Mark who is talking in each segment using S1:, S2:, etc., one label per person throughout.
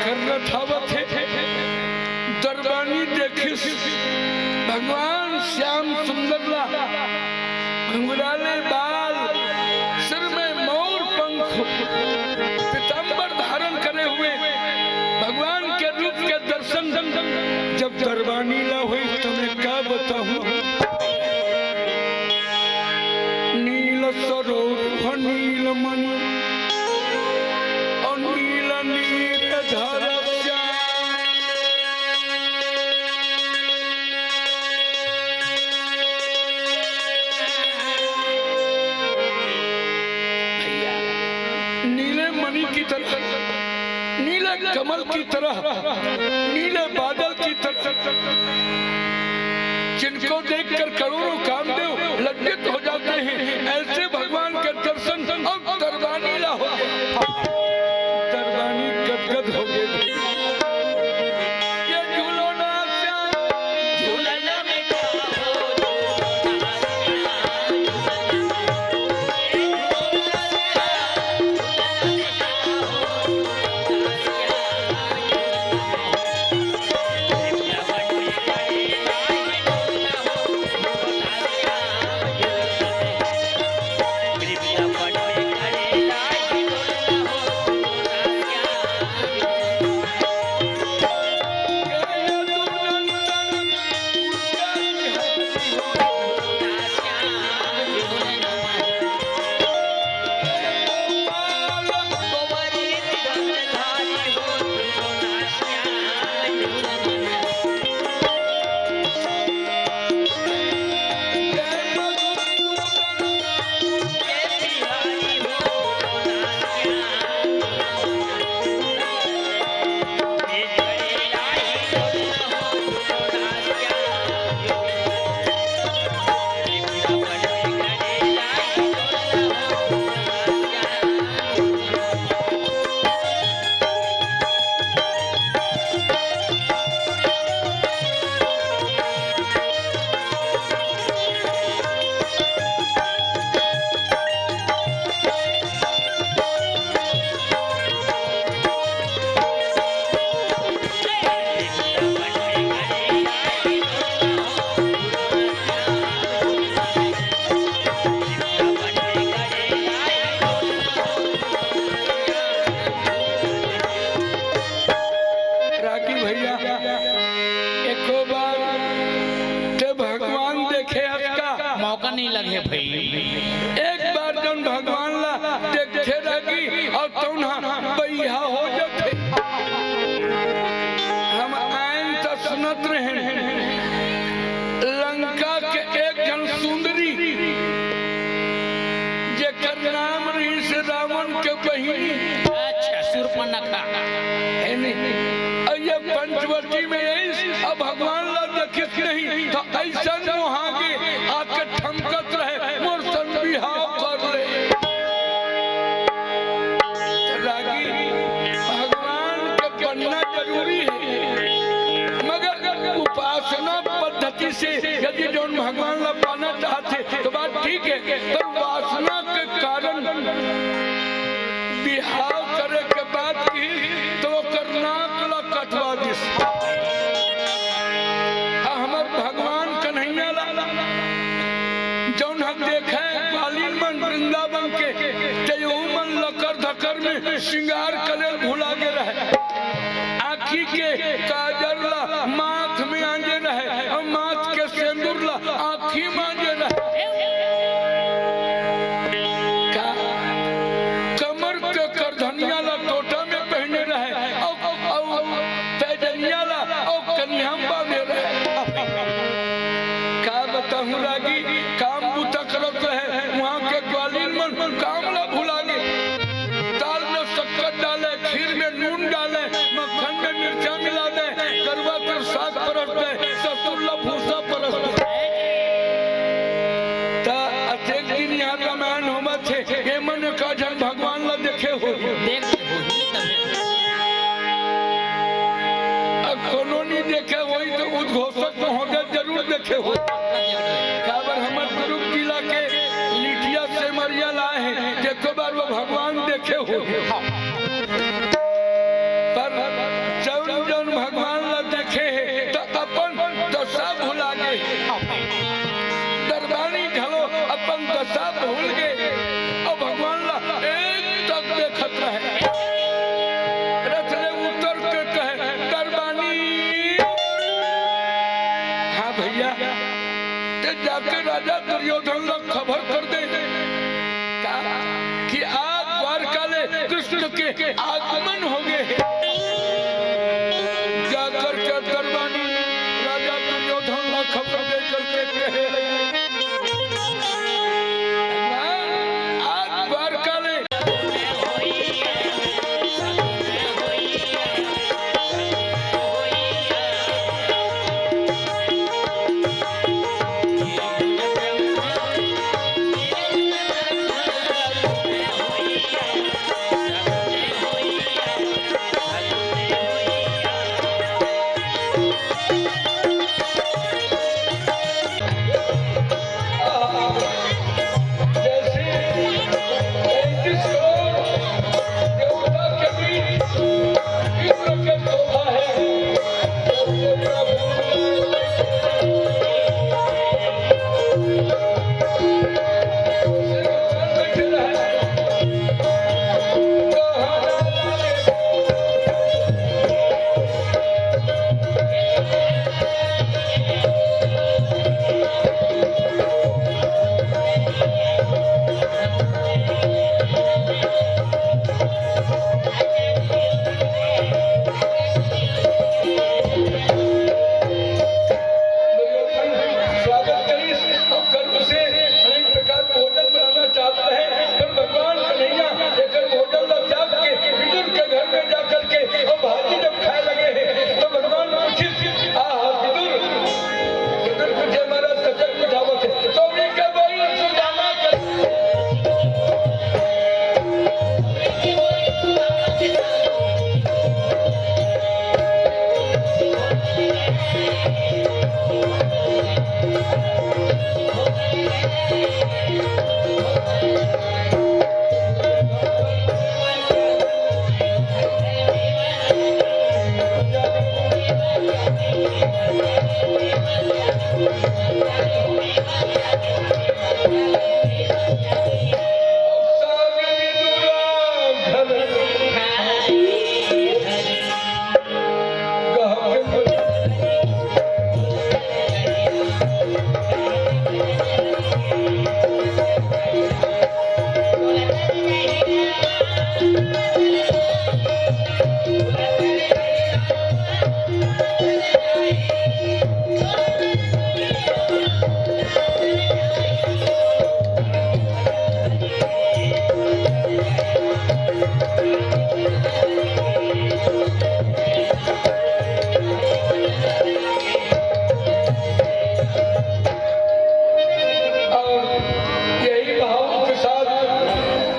S1: कर रथावत है दरबानी देखिस भगवान श्याम सुंदरला घुंघराले बाल सिर में मोर पंख पीतांबर धारण करे हुए भगवान के रूप के दर्शन जब दरबानी ला हुई तुम्हें क्या बताऊं नील सरोवर नील मणि और नील नीर धारा नीले कमल की तरह नीले बादल की तरह जिनको देखकर करोड़ों कामदेव लज्जित हो जाते हैं ऐसे भगवान के दर्शन अब दरबानी ला हो गए दरबानी गदगद हो गए एक बार जन भगवान ला देखे रही और तौना बैहा हो जाते हम आइन तो सुनत रहे लंका के एक जन सुंदरी जेकर नाम रही से रावण के बहिनी
S2: अच्छा शूर्पणखा
S1: है नहीं ये पंचवटी में अब भगवान ला देखे नहीं तो ऐसा वहां के आके ठमकत रहे मोर सन बिहाव कर ले रागी भगवान के बनना जरूरी है मगर उपासना पद्धति से यदि जो भगवान ला पाना चाहते तो बात ठीक है पर वासना के कारण बिहाव करे के बाद की तो करनाक ला कटवा दिस हमार भगवान कन्हैया ला जौन हम देखे कालीन मन वृंदावन के जयऊ मन लकर धकर में श्रृंगार करे भुला के रहे आखी के काजल ला माथ में आंजे रहे और माथ के सिंदूर ला आखी मांजे रहे कमर के करधनिया ला टोटा में पहने रहे और पैजनिया ला और कन्हैया में रहे का बताऊं रागी काम बुता करत रहे वहां के ग्वालिन मन काम ला भुला गए दाल में शक्कर डाले खीर में नून डाले मक्खन में मिर्चा मिला दे करवा कर साग परस दे ससुर ला भूसा परस दे ता अतेक दिन यहाँ रामायण होमा थे ये मन का जन भगवान ला देखे हो अब कोनो नहीं देखे वही तो उद्घोषक तो होंगे जरूर देखे हो काबर हमर गुरु जिला के लिटिया से मरिया लाए हैं देखो बार वो भगवान देखे हो पर राजा दुर्योधन लोग खबर कर दे कि आज द्वारका में कृष्ण के आगमन हो गए। जाकर के दरबानी राजा दुर्योधन लोग खबर दे करके कहे आज द्वारका में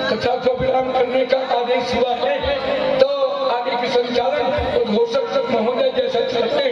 S1: कथा को विराम करने का आदेश हुआ है, तो आगे की संचालन उद्घोषक महोदय जैसा चलते